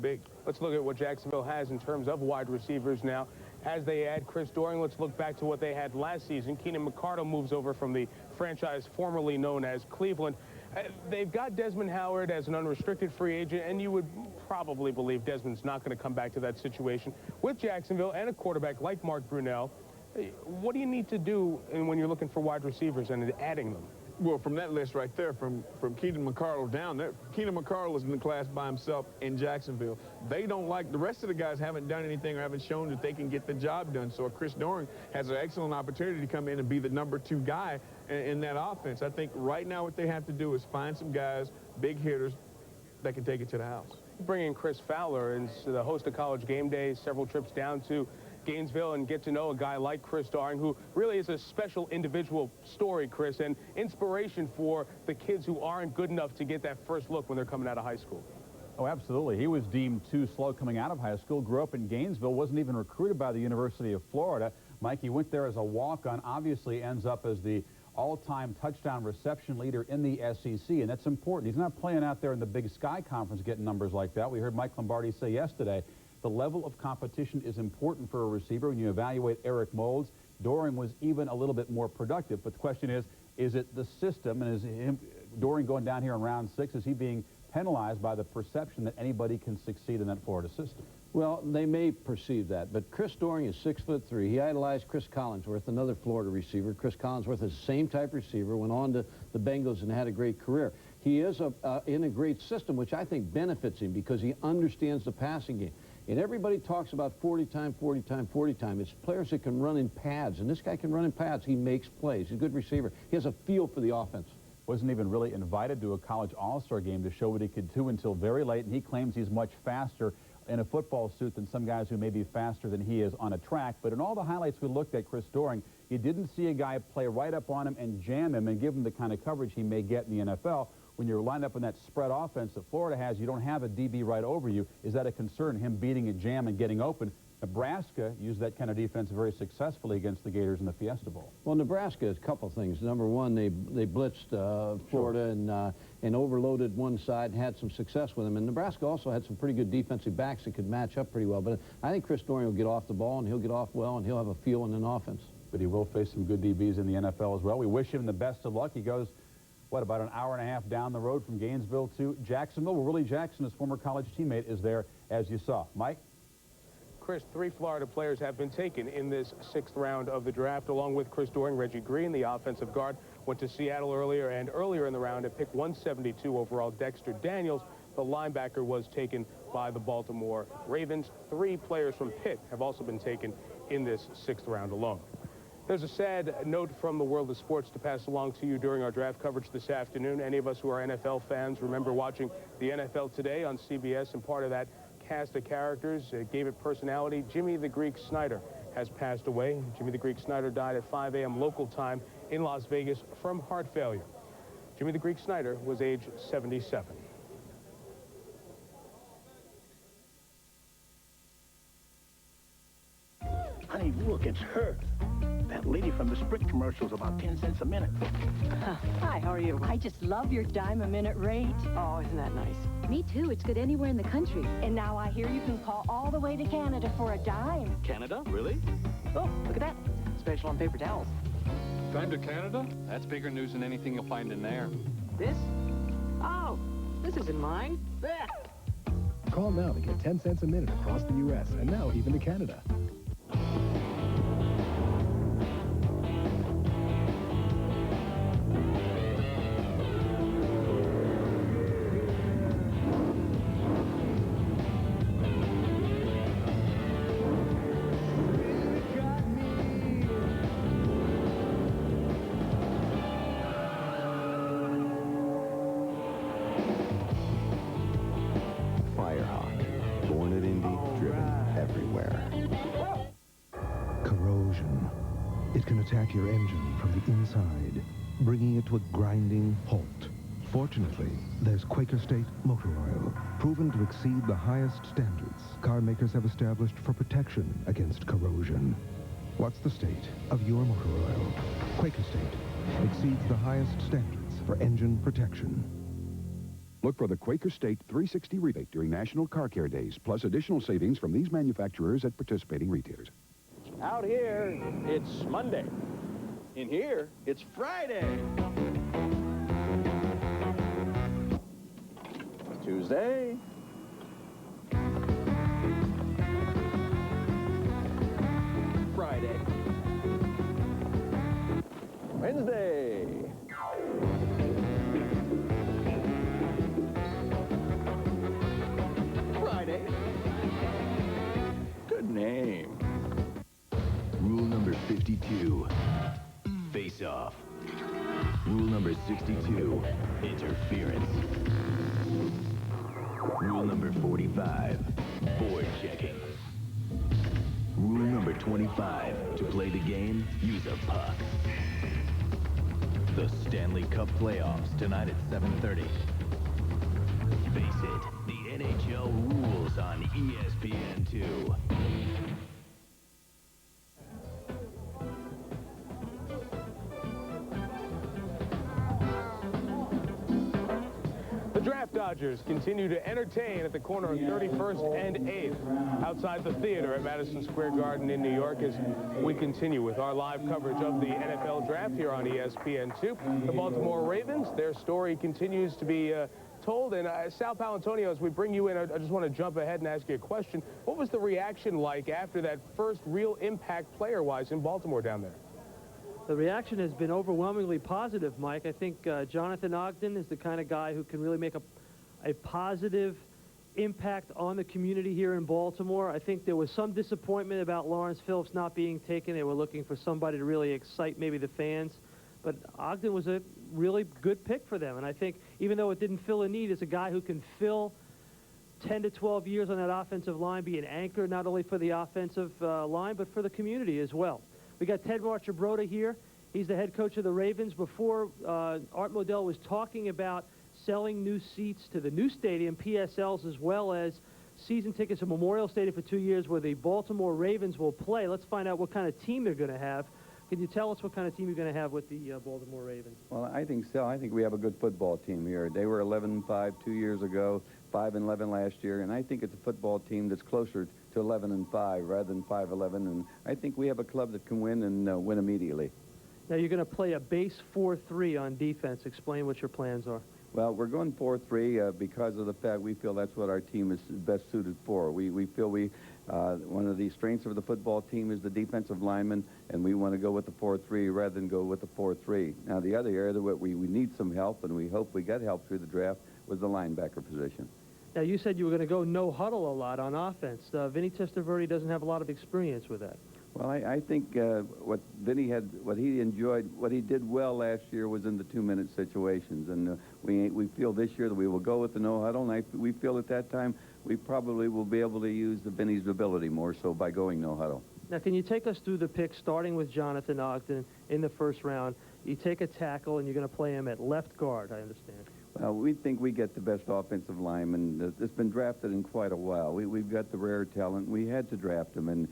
big. Let's look at what Jacksonville has in terms of wide receivers now. As they add Chris Doering, let's look back to what they had last season. Keenan McCardle moves over from the franchise formerly known as Cleveland. They've got Desmond Howard as an unrestricted free agent, and you would probably believe Desmond's not going to come back to that situation. With Jacksonville and a quarterback like Mark Brunell, what do you need to do when you're looking for wide receivers and adding them? Well, from that list right there, from Keenan McCardle down there, Keenan McCardle is in the class by himself in Jacksonville. They don't like, the rest of the guys haven't done anything or haven't shown that they can get the job done. So Chris Doering has an excellent opportunity to come in and be the #2 guy in that offense. I think right now what they have to do is find some guys, big hitters, that can take it to the house. Bring in Chris Fowler and the host of College Game Day, several trips down to Gainesville, and get to know a guy like Chris Doering, who really is a special individual story, Chris, and inspiration for the kids who aren't good enough to get that first look when they're coming out of high school. Oh, absolutely. He was deemed too slow coming out of high school, grew up in Gainesville, wasn't even recruited by the University of Florida. Mike, he went there as a walk-on, obviously ends up as the all-time touchdown reception leader in the SEC, and that's important. He's not playing out there in the Big Sky Conference getting numbers like that. We heard Mike Lombardi say yesterday, the level of competition is important for a receiver. When you evaluate Eric Moulds, Doering was even a little bit more productive. But the question is it the system, and is Doering going down here in round 6, is he being penalized by the perception that anybody can succeed in that Florida system? Well, they may perceive that, but Chris Doering is 6'3". He idolized Chris Collinsworth, another Florida receiver. Chris Collinsworth is the same type receiver, went on to the Bengals and had a great career. He is in a great system, which I think benefits him because he understands the passing game. And everybody talks about 40 time, 40 time, 40 time. It's players that can run in pads, and this guy can run in pads. He makes plays. He's a good receiver. He has a feel for the offense. Wasn't even really invited to a college all-star game to show what he could do until very late, and he claims he's much faster in a football suit than some guys who may be faster than he is on a track. But in all the highlights we looked at Chris Doering, you didn't see a guy play right up on him and jam him and give him the kind of coverage he may get in the NFL. When you're lined up in that spread offense that Florida has, you don't have a DB right over you. Is that a concern, him beating a jam and getting open? Nebraska used that kind of defense very successfully against the Gators in the Fiesta Bowl. Well, Nebraska is a couple things. Number one, they blitzed Florida and overloaded one side and had some success with them. And Nebraska also had some pretty good defensive backs that could match up pretty well. But I think Chris Doering will get off the ball, and he'll get off well, and he'll have a feel in an offense. But he will face some good DBs in the NFL as well. We wish him the best of luck. He goes, what, about an hour and a half down the road from Gainesville to Jacksonville. Well, Willie Jackson, his former college teammate, is there, as you saw. Mike? Chris, 3 Florida players have been taken in this 6th round of the draft, along with Chris Doering. Reggie Green, the offensive guard, went to Seattle earlier, and earlier in the round at pick 172 overall, Dexter Daniels, the linebacker, was taken by the Baltimore Ravens. 3 players from Pitt have also been taken in this 6th round alone. There's a sad note from the world of sports to pass along to you during our draft coverage this afternoon. Any of us who are NFL fans remember watching the NFL Today on CBS, and part of that cast of characters gave it personality. Jimmy the Greek Snyder has passed away. Jimmy the Greek Snyder died at 5 a.m. local time in Las Vegas from heart failure. Jimmy the Greek Snyder was age 77. Honey, look, it's her. That lady from the Sprint commercials, about 10 cents a minute. Hi, how are you? I just love your dime a minute rate. Oh, isn't that nice? Me too. It's good anywhere in the country. And now I hear you can call all the way to Canada for a dime. Canada? Really? Oh, look at that. Special on paper towels. Time to Canada? That's bigger news than anything you'll find in there. This? Oh, this isn't mine. There. Call now to get 10 cents a minute across the U.S. and now even to Canada. Attack your engine from the inside, bringing it to a grinding halt. Fortunately, there's Quaker State Motor Oil, proven to exceed the highest standards car makers have established for protection against corrosion. What's the state of your motor oil? Quaker State exceeds the highest standards for engine protection. Look for the Quaker State 360 rebate during National Car Care Days, plus additional savings from these manufacturers at participating retailers. Out here, it's Monday. In here, it's Friday. Tuesday. Friday. Wednesday. Friday. Good name. Rule number 52. Face off. Rule number 62. Interference. Rule number 45. Board checking. Rule number 25. To play the game, use a puck. The Stanley Cup playoffs tonight at 7:30. Face it, the NHL rules on ESPN2. The Draft Dodgers continue to entertain at the corner of 31st and 8th outside the theater at Madison Square Garden in New York as we continue with our live coverage of the NFL Draft here on ESPN2. The Baltimore Ravens, their story continues to be told. And Sal Palantonio, as we bring you in, I just want to jump ahead and ask you a question. What was the reaction like after that first real impact player-wise in Baltimore down there? The reaction has been overwhelmingly positive, Mike. I think Jonathan Ogden is the kind of guy who can really make a positive impact on the community here in Baltimore. I think there was some disappointment about Lawrence Phillips not being taken. They were looking for somebody to really excite maybe the fans. But Ogden was a really good pick for them. And I think even though it didn't fill a need, it's a guy who can fill 10 to 12 years on that offensive line, be an anchor not only for the offensive line, but for the community as well. We got Ted Marchibroda here. He's the head coach of the Ravens. Before, Art Modell was talking about selling new seats to the new stadium, PSLs, as well as season tickets to Memorial Stadium for 2 years where the Baltimore Ravens will play. Let's find out what kind of team they're going to have. Can you tell us what kind of team you're going to have with the Baltimore Ravens? Well, I think so. I think we have a good football team here. They were 11-5 2 years ago, 5-11 last year, and I think it's a football team that's closer to 11-5 rather than 5-11, and I think we have a club that can win and win immediately. Now you're going to play a base 4-3 on defense. Explain what your plans are. Well, we're going 4-3 because of the fact we feel that's what our team is best suited for. We feel one of the strengths of the football team is the defensive lineman, and we want to go with the 4-3 rather than go with the 4-3. Now, the other area that we need some help, and we hope we get help through the draft, was the linebacker position. Now, you said you were going to go no huddle a lot on offense. Vinny Testaverde doesn't have a lot of experience with that. Well, I think what Vinny had, what he enjoyed, what he did well last year was in the 2-minute situations, and we feel this year that we will go with the no huddle, and we feel at that time we probably will be able to use Vinny's ability more so by going no huddle. Now, can you take us through the pick, starting with Jonathan Ogden in the first round? You take a tackle, and you're going to play him at left guard, I understand. Well, we think we get the best offensive lineman that's been drafted in quite a while. We've got the rare talent. We had to draft him, and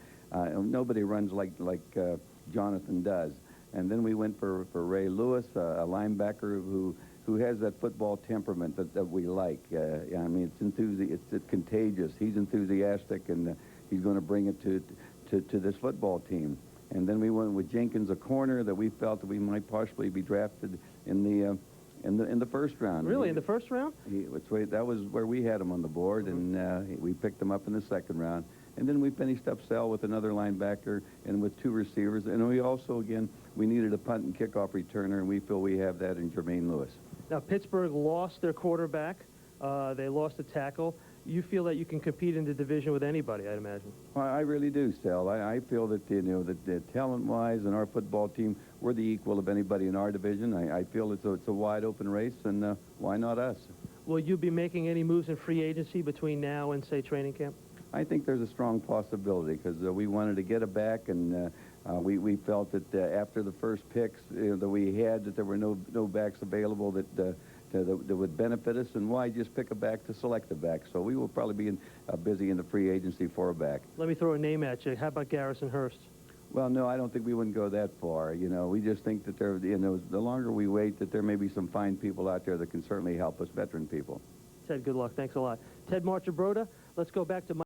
nobody runs like Jonathan does. And then we went for Ray Lewis, a linebacker who has that football temperament that we like. I mean, it's contagious. He's enthusiastic, and he's going to bring it to this football team. And then we went with Jenkins, a corner that we felt that we might possibly be drafted in the first round. Really, in the first round? That was where we had him on the board, and we picked him up in the second round. And then we finished up Sell with another linebacker and with 2 receivers. And we also, again, we needed a punt and kickoff returner, and we feel we have that in Jermaine Lewis. Now, Pittsburgh lost their quarterback. They lost a tackle. You feel that you can compete in the division with anybody, I'd imagine. Well, I really do, Sal. I feel that, that talent-wise in our football team, we're the equal of anybody in our division. I feel it's a wide-open race, and why not us? Will you be making any moves in free agency between now and, say, training camp? I think there's a strong possibility because we wanted to get a back, and we felt that after the first picks that we had, that there were no backs available that would benefit us, and why just pick a back to select a back? So we will probably be busy in the free agency for a back. Let me throw a name at you. How about Garrison Hurst? Well, no, I don't think we wouldn't go that far. We just think that the longer we wait, that there may be some fine people out there that can certainly help us, veteran people. Ted, good luck. Thanks a lot. Ted Marchibroda, let's go back to Mike.